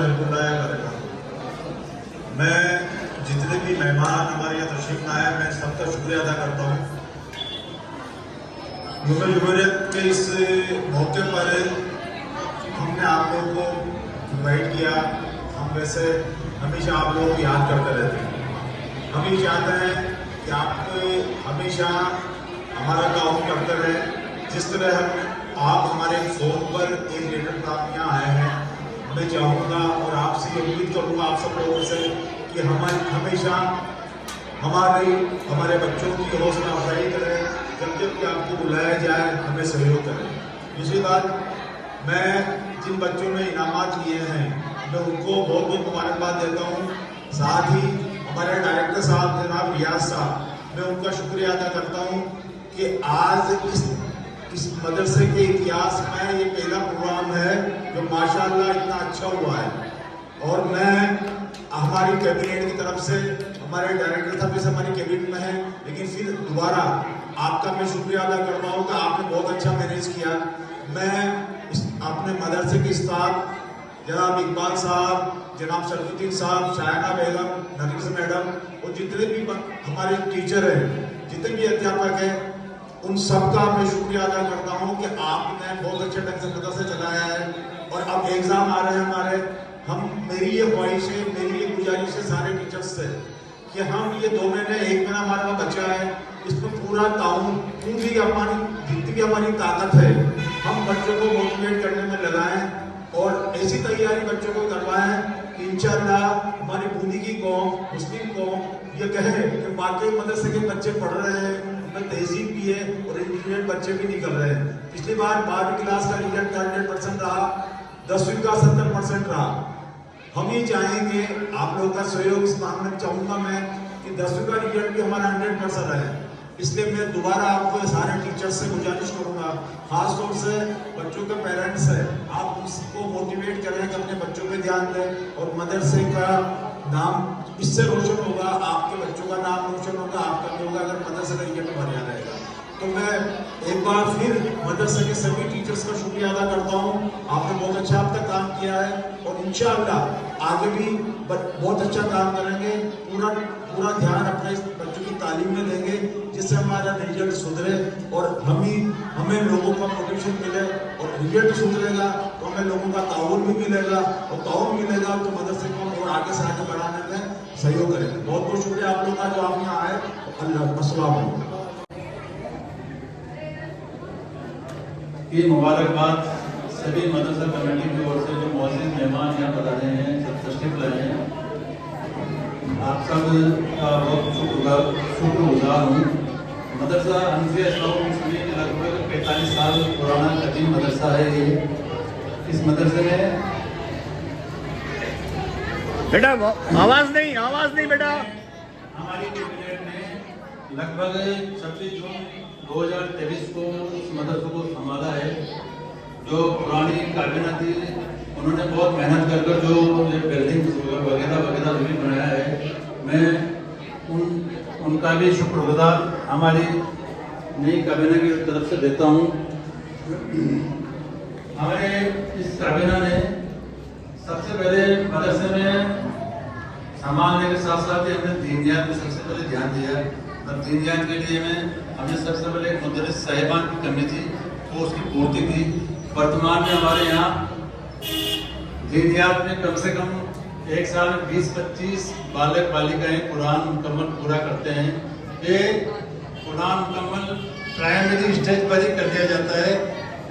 रहमतुल्लाहि व बरकातहू। मैं जितने भी मेहमान हमारे यहाँ तशरीफ लाए, मैं सबका शुक्रिया अदा करता हूँ। यौम जमहूरियत के इस मौके पर हमने आप लोगों को इन्वाइट किया। हम वैसे हमेशा आप लोगों को याद करते रहते हैं। हम ये चाहते हैं कि आप हमेशा हमारा काम करते रहें। जिस तरह आप हमारे फोन पर एक लेटर पर आप यहाँ आए हैं, मैं चाहूँगा और आपसे ये उम्मीद करूँगा आप सब लोगों से कि हमेशा हमारे बच्चों की हौसला अफजाई करें। जब जब भी आपको बुलाया जाए हमें सहयोग करें। दूसरी बात, मैं जिन बच्चों ने इनामात लिए हैं मैं उनको बहुत बहुत मुबारकबाद देता हूँ। साथ ही हमारे डायरेक्टर साहब जनाब रियाज साहब, मैं उनका शुक्रिया अदा करता हूँ कि आज इस मदरसे के इतिहास में ये पहला प्रोग्राम है जो माशाअल्लाह इतना अच्छा हुआ है। और मैं हमारी कैबिनेट की तरफ से, हमारे डायरेक्टर साहब जैसे हमारी कैबिनेट में है, लेकिन फिर दोबारा आपका मैं शुक्रिया अदा करता हूँ कि आपने बहुत अच्छा मैनेज किया। मैं अपने मदरसे के स्टाफ जनाब इकबाल साहब, जनाब शरफुद्दीन साहब, शायना बेगम, नरगिस मैडम और जितने भी हमारे टीचर हैं, जितने भी अध्यापक हैं, उन सबका मैं शुक्रिया अदा करता हूँ कि आपने बहुत अच्छे ढंग से मदरसे चलाया है। और अब एग्ज़ाम आ रहे हैं हमारे, मेरी ये ख्वाहिश है, मेरी ये गुजारिश है सारे टीचर्स से कि हम ये 2 महीने 1 महीना हमारा बचा है, इसमें पूरा ताउन पूरी जितनी भी हमारी ताकत है हम बच्चों को मोटिवेट करने में लगाएं और ऐसी तैयारी बच्चों को करवाएं कि इंशाअल्लाह हमारी बूंदी की कौम, मुस्लिम कौम ये कहे कि वाकई मदरसे के बच्चे पढ़ रहे हैं, उनमें तहजीब भी है और इंटेलिजेंट बच्चे भी निकल रहे हैं। पिछली बार 12वीं क्लास का रिजल्ट 100% रहा, 10वीं का 70% रहा। हम ये चाहेंगे आप लोगों का सहयोग इस मामले में चाहूँगा मैं कि 10वीं का रिजल्ट भी हमारा 100% रहे। इसलिए मैं दोबारा आपको सारे टीचर्स से गुजारिश करूँगा, खास तौर से बच्चों के पेरेंट्स हैं, आप उसको मोटिवेट करें कि अपने बच्चों पे ध्यान दें और मदरसे का नाम इससे रोशन होगा, आपके बच्चों का नाम रोशन होगा, आपका भी होगा अगर मदरसे का रिजल्ट बढ़िया रहेगा। तो मैं एक बार फिर मदरसे के सभी टीचर्स का शुक्रिया अदा करता हूँ। आपने बहुत अच्छा अब तक काम किया है और इंशाअल्लाह आगे भी बहुत अच्छा काम करेंगे। पूरा ध्यान अपने बच्चों की तालीम में देंगे जिससे हमारा रिजल्ट सुधरे और हमें लोगों का मोटिवेशन मिले और रिजल्ट सुधरेगा तो हमें लोगों का ताउन भी मिलेगा और ताउन मिलेगा तो मदरसे को और आगे से आगे बढ़ाने में सहयोग करेंगे। बहुत बहुत शुक्रिया आप लोगों का जो आप यहाँ आए। अल्लाह अस्सलाम वालेकुम। ये मुबारकबाद सभी मदरसा कमेटी की ओर से जो मौजूद मेहमान यहाँ बता रहे हैं, सब तशरीफ लाए हैं, आप सब का बहुत शुक्रगुजार हूँ। मदरसा हनफिया इस्लामी मुस्लिम लगभग 45 साल पुराना कदीम मदरसा है ये। इस मदरसे में बेटा आवाज़ नहीं बेटा। हमारी कैबिनेट ने लगभग 26 जून 2023 को इस मदरसे को संभाला है। जो पुरानी काबीना थी उन्होंने बहुत मेहनत कर जो बिल्डिंग वगैरह जो भी बनाया है, मैं उनका भी शुक्रगुजार हमारी नई काबीना की तरफ से देता हूँ। हमारे इस काबीना ने सबसे पहले मदरसे में संभालने के साथ साथ ही हमने दीनियात में सबसे पहले ध्यान दिया और दीनियात के लिए हमने सबसे पहले एक मुदर्रिस साहिबान की कमी थी वो उसकी पूर्ति की। वर्तमान में हमारे यहाँ दीनियात में कम से कम एक साल में 20-25 बालक बालिकाएं कुरान मुकम्मल पूरा करते हैं। ये कुरान मुकम्मल प्राइमरी स्टेज पर ही कर दिया जाता है।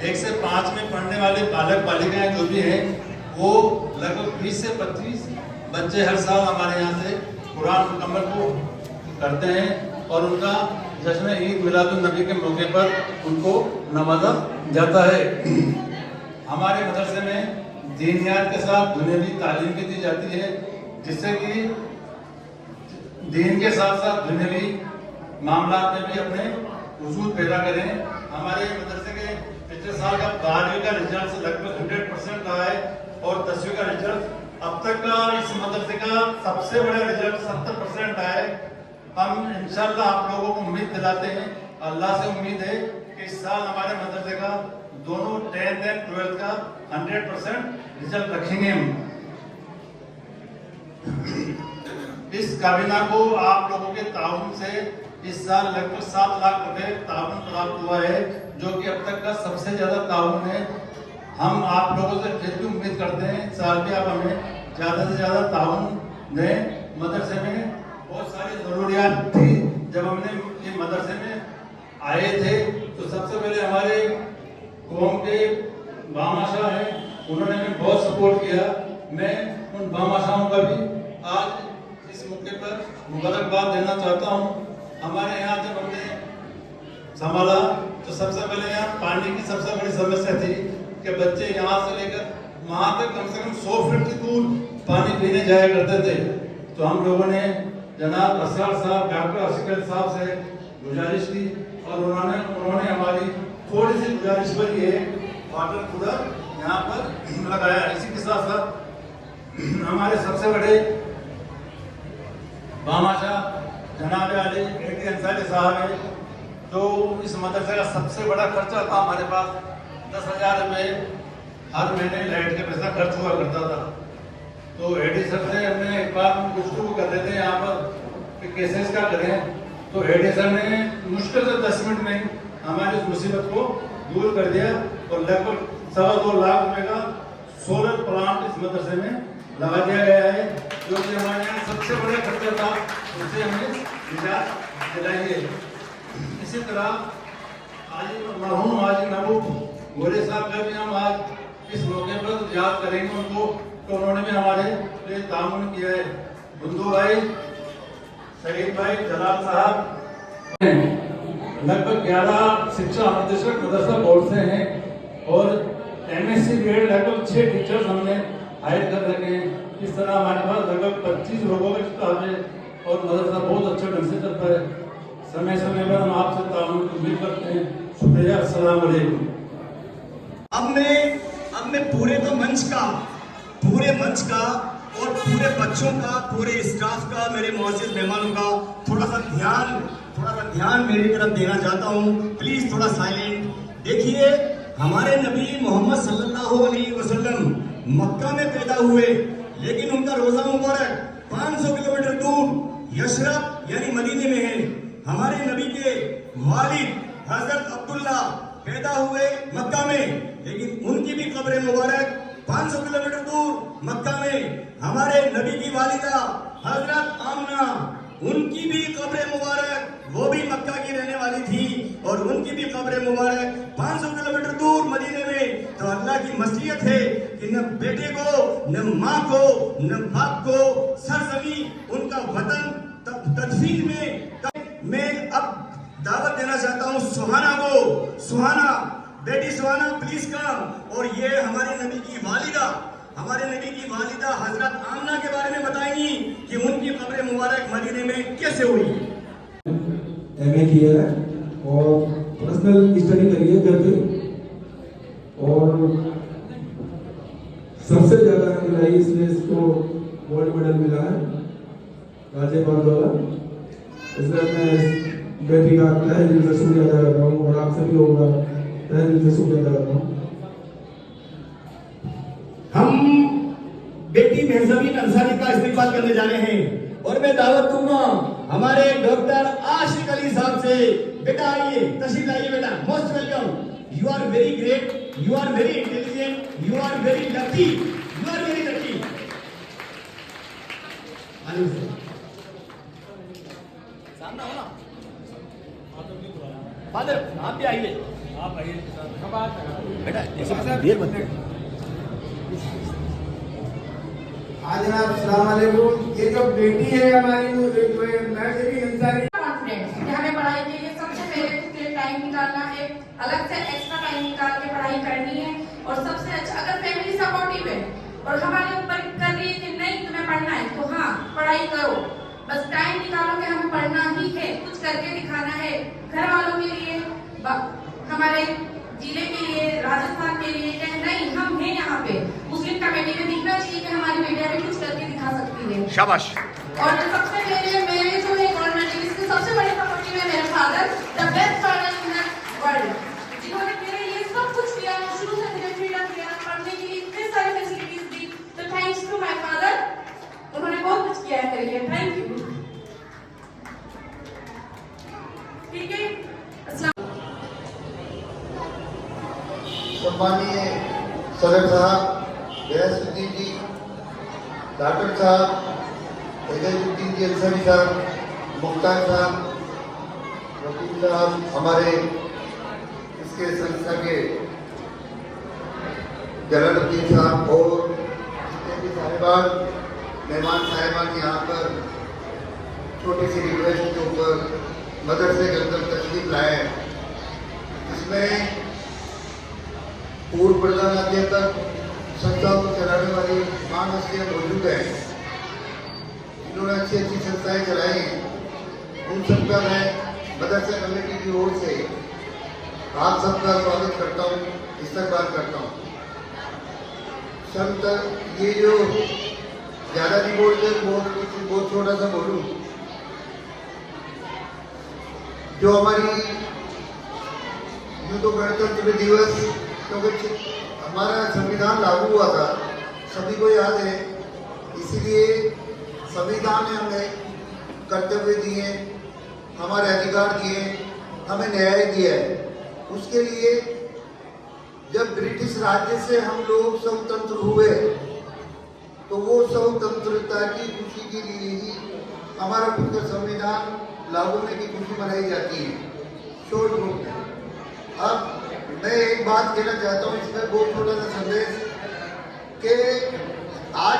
1 से 5 में पढ़ने वाले बालक बालिकाएं जो भी हैं वो लगभग 20 से 25 बच्चे हर साल हमारे यहाँ से कुरान मुकम्मल को करते हैं और उनका जश्न ईद मिलादुन नबी के मौके पर उनको नवाजा जाता है। हमारे मदरसे में दीनियात के साथ दुनियावी तालीम भी दी जाती है जिससे कि दीन के साथ साथ दुनियावी मामला में भी अपने वजूद पैदा करें। हमारे मदरसे के पिछले साल का 12वीं का रिजल्ट लगभग 100% रहा है और 10वीं का रिजल्ट अब तक का इस मदरसे का सबसे बड़ा रिजल्ट 70% आया है। हम इंशाअल्लाह आप लोगों को उम्मीद दिलाते हैं, अल्लाह से उम्मीद है कि इस साल हमारे मदरसे का दोनों 10th और 12th का 100% रिजल्ट रखेंगे। इस काबीना को आप लोगों के ताउन से इस साल लगभग 7 लाख रुपए ताउन प्राप्त हुआ है, जो कि अब तक का सबसे ज्यादा ताउन है। हम आप लोगों से फिर भी उम्मीद करते हैं इस साल भी आप हमें ज्यादा से ज्यादा ताउन दें। मदरसे में बहुत सारी जरूरियात थी। जब हमने ये मदरसे में आए थे तो सबसे पहले हमारे कौम के बामाशाह हैं, उन्होंने हमें बहुत सपोर्ट किया। मैं उन बामाशाहों का भी आज इस मौके पर मुबारकबाद देना चाहता हूँ। हमारे यहाँ जब हमने संभाला तो सबसे पहले यहाँ पानी की सबसे बड़ी समस्या थी कि बच्चे यहाँ से लेकर वहाँ तक कम से कम 100 फीट की दूर पानी पीने जाया करते थे। तो हम लोगों ने जनाब असरार साहब, डॉक्टर अशकल साहब से गुजारिश की और उन्होंने हमारी थोड़ी सी गुजारिश पर ये वाटर कूलर यहाँ पर लगाया। इसी के साथ साथ हमारे सबसे बड़े बामाशाह जनाब आली एटी अंसारी साहब है, तो इस मदरसे का सबसे बड़ा खर्चा था हमारे पास 10,000 रुपये हर महीने लाइट के पैसा खर्च हुआ करता था। तो एडी सर से हमने एक बार गुफ्तगू कर रहे थे यहाँ पर कि कैसे इसका करें, तो एडी सर ने मुश्किल से 10 मिनट में हमारी उस मुसीबत को दूर कर दिया और लगभग 2.25 लाख रुपए का सोलर प्लांट इस मदरसे में लगा दिया गया है, जो कि हमारे यहाँ सबसे बड़ा खर्चा था, उससे हमें निजात दिलाई है। इसी तरह आज मरहूम हाजी महबूब गोरे साहब का भी हम आज इस मौके पर याद करेंगे उनको, तो उन्होंने भी हमारे लिए ताउन किया है। बुंदू भाई, शहीद भाई, जलाल साहब लगभग 11 शिक्षा निर्देशक मदरसा बोर्ड से हैं और MSc ग्रेड लगभग 6 टीचर्स हमने हायर कर रखे हैं। इस तरह हमारे पास लगभग 25 लोगों का स्टाफ है और मदरसा बहुत अच्छे ढंग से चलता है। समय समय पर हम आपसे ताउन की उम्मीद करते हैं। शुक्रिया। अस्सलाम वालेकुम। अब मैं पूरे मंच का और पूरे बच्चों का, पूरे स्टाफ का, मेरे मुअज़्ज़िज़ मेहमानों का थोड़ा सा ध्यान मेरी तरफ देना चाहता हूँ। प्लीज थोड़ा साइलेंट देखिए। हमारे नबी मोहम्मद सल्लल्लाहु अलैहि वसल्लम मक्का में पैदा हुए, लेकिन उनका रोजा मुबारक 500 किलोमीटर दूर यशरफ यानी मदीने में है। हमारे नबी के वालिद हजरत अब्दुल्ला पैदा हुए मक्का में, लेकिन उनकी भी कब्र मुबारक 500 किलोमीटर दूर मक्का में। हमारे नबी की वालिदा हजरत आमना, उनकी भी कब्र मुबारक, वो भी मक्का की रहने वाली थी और उनकी भी कब्र मुबारक 500 किलोमीटर दूर मदीने में। तो अल्लाह की मसीहत है कि न बेटे को, न माँ को, न बाप को सरजमी उनका वतन तदफीन में। मैं अब दावत देना चाहता हूँ सुहाना को। सुहाना, बेटी सुहाना प्लीज कम। और ये हमारे नबी की वालिदा हजरत आमना के बारे में बताएंगी कि उनकी कब्र मुबारक मदीने में कैसे हुई। MA किया है और पर्सनल स्टडी करी है घर पे, और सबसे ज्यादा मिलाई इसलिए इसको गोल्ड मेडल मिला है राज्यपाल द्वारा। इसलिए मैं बेटी का तहे दिल से शुक्रिया अदा करता हूँ और आप सभी लोगों का तहे दिल से शुक्रिया अदा करता हूँ। हम बेटी महज़बीन अंसारी का इस्तेमाल करने जा रहे हैं और मैं दावत दूंगा हमारे डॉक्टर आशिक अली साहब से। बेटा आइए, तशरीफ लाइए बेटा, most welcome. You are very great, you are very intelligent, you are very lucky, you are very lucky. सामने हो ना फादर, आप भी आइए, आप आइए बेटा, ऐसे देर मत करो। आज जनाब अस्सलाम वालेकुम। ये जो बेटी है हमारी महज़बीन अंसारी, कॉन्फिडेंस कि हमें पढ़ाई के लिए सबसे पहले उसके लिए टाइम निकालना है, अलग से एक्स्ट्रा टाइम निकाल के पढ़ाई करनी है। और सबसे अच्छा अगर फैमिली सपोर्टिव है और हमारे ऊपर कर रही है कि नहीं तुम्हें पढ़ना है, तो हाँ पढ़ाई करो, बस टाइम निकालो कि हमें पढ़ना ही है, कुछ करके दिखाना है घर वालों के लिए, हमारे जिले के लिए, राजस्थान के लिए, कि नहीं हम हैं यहाँ पे। मुस्लिम कमेटी में दिखना चाहिए कि हमारी बेटियां भी कुछ करके दिखा सकती है। शाबाश। और सबसे पहले मेरे जो है गवर्नमेंट इसके सबसे बड़े सपोर्टिव है मेरे father, the best father in the world, जिन्होंने मेरे लिए सब कुछ किया, शुरू से मुझे फ्रीडम दिया, पढ़ने के लिए इतने सारी फैसिलिटीज दी। तो थैंक्स टू माय फादर, उन्होंने बहुत सम्मानीय सदर साहब गयासुद्दीन जी, डॉक्टर साहब एजाजुद्दीन जी अंसारी साहब, मुख्तार साहब, वकील साहब, हमारे इसके संस्था के जलालुद्दीन साहब और जितने भी साहिबान मेहमान साहिबान यहाँ पर छोटी सी रिक्वेस्ट के ऊपर मदरसे के अंदर तशरीफ लाए हैं, इसमें पूर्व प्रधानाध्यापक संस्था को चलाने वाली महान हस्तियाँ मौजूद हैं जिन्होंने अच्छी अच्छी संस्थाएं चलाई हैं। उन सबका मैं मदरसा कमेटी की ओर से आप सबका स्वागत करता हूँ, इस्तकबाल करता हूँ। संत ये जो ज़्यादा नहीं बोलते, बहुत छोटा सा बोलूँ, जो हमारी यूँ तो गणतंत्र दिवस, क्योंकि हमारा संविधान लागू हुआ था सभी को याद है, इसीलिए संविधान ने हमें कर्तव्य दिए, हमारे अधिकार दिए, हमें न्याय दिया है। उसके लिए जब ब्रिटिश राज्य से हम लोग स्वतंत्र हुए तो वो स्वतंत्रता की खुशी के लिए ही हमारा खुद का संविधान लागू होने की खुशी मनाई जाती है। शॉर्ट रूप में अब मैं एक बात कहना चाहता हूँ, इसमें बहुत छोटा सा संदेश कि आज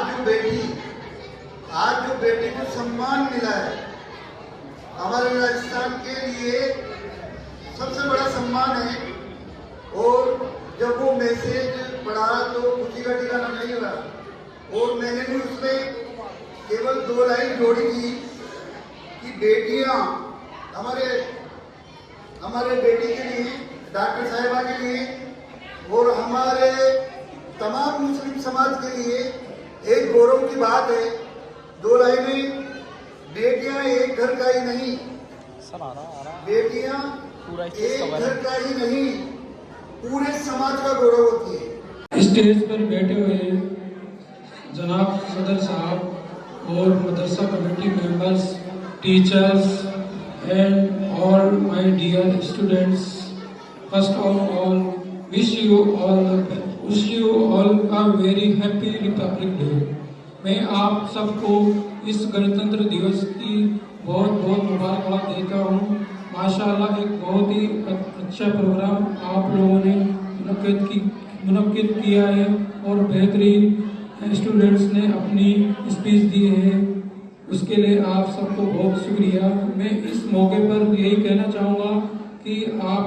जो बेटी को सम्मान मिला है हमारे राजस्थान के लिए सबसे बड़ा सम्मान है। और जब वो मैसेज पढ़ा तो खुशी का ठिकाना नहीं हुआ, और मैंने भी उसमें केवल 2 लाइन जोड़ी थी कि बेटियां हमारे बेटी के लिए, डॉक्टर साहिबा के लिए और हमारे तमाम मुस्लिम समाज के लिए एक गौरव की बात है। 2 लाइनें, बेटियां एक घर का ही नहीं, बेटियां एक घर का ही नहीं, पूरे समाज का गौरव होती है। स्टेज पर बैठे हुए जनाब सदर साहब और मदरसा committee members, teachers and all my dear students, first of all wish you all a very happy republic day. मैं आप सबको इस गणतंत्र दिवस की बहुत बहुत मुबारकबाद देता हूँ। माशाल्लाह एक बहुत ही अच्छा प्रोग्राम आप लोगों ने मुनक्किद किया है और बेहतरीन स्टूडेंट्स ने अपनी स्पीच दी है, उसके लिए आप सबको बहुत शुक्रिया। मैं इस मौके पर यही कहना चाहूँगा कि आप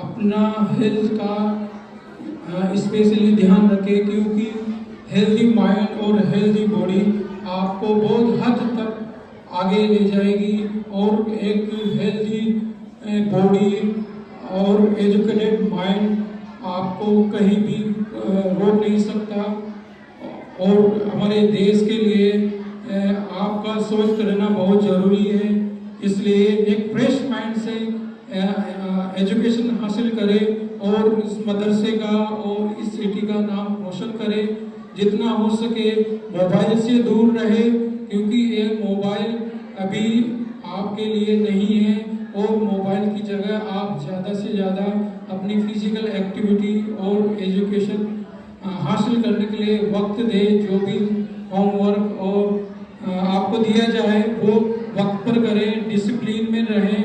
अपना हेल्थ का स्पेशली ध्यान रखें, क्योंकि हेल्दी माइंड और हेल्दी बॉडी आपको बहुत हद तक आगे ले जाएगी और एक हेल्दी बॉडी और एजुकेटेड माइंड आपको कहीं भी रोक नहीं सकता। और हमारे देश के लिए आपका सोच करना बहुत ज़रूरी है, इसलिए एक फ्रेश माइंड से एजुकेशन हासिल करें और इस मदरसे का और इस सिटी का नाम रोशन करें। जितना हो सके मोबाइल से दूर रहे, क्योंकि ये मोबाइल अभी आपके लिए नहीं है, और मोबाइल की जगह आप ज़्यादा से ज़्यादा अपनी फिजिकल एक्टिविटी और एजुकेशन हासिल करने के लिए वक्त दें। जो भी होमवर्क और आपको दिया जाए वो वक्त पर करें, डिसिप्लिन में रहें।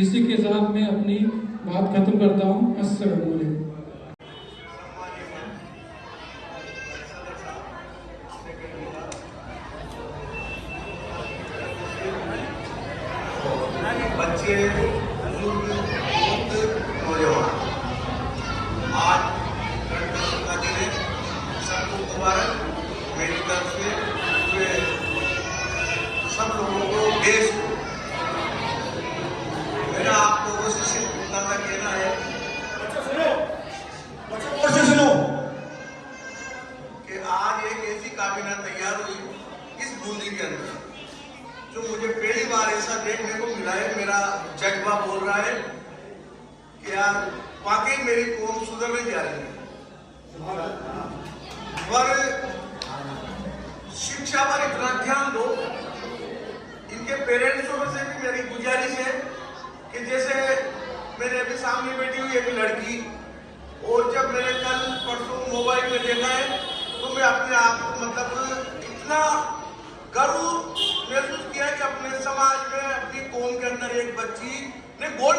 इसी के साथ मैं अपनी बात खत्म करता हूँ। अस्सलाम वालेकुम। बच्चे, बुजुर्ग, नौजवान, आज गणतंत्र का दिन है, सबको मुबारक मेरी तरफ से, पूरे सब लोगों को, देश को। मेरा आप लोगों से सिर्फ इतना कहना है, बच्चों से सुनो कि आज एक ऐसी काबीना तैयार हुई इस बूंदी के अंदर, जो मुझे पहली बार ऐसा देखने को मिला है। मेरा जज्बा बोल रहा है कि यार वाकई मेरी कौम सुधरने जा रही है, पर शिक्षा पर इतना ध्यान दो। इनके पेरेंट्सों में से भी मेरी गुजारिश है कि जैसे मेरे अभी सामने बैठी हुई एक लड़की, और जब मैंने कल परसों मोबाइल में देखा है तो मैं अपने आप को मतलब इतना गर्व महसूस किया कि अपने समाज में अपनी कौम के अंदर एक बच्ची ने गोल्ड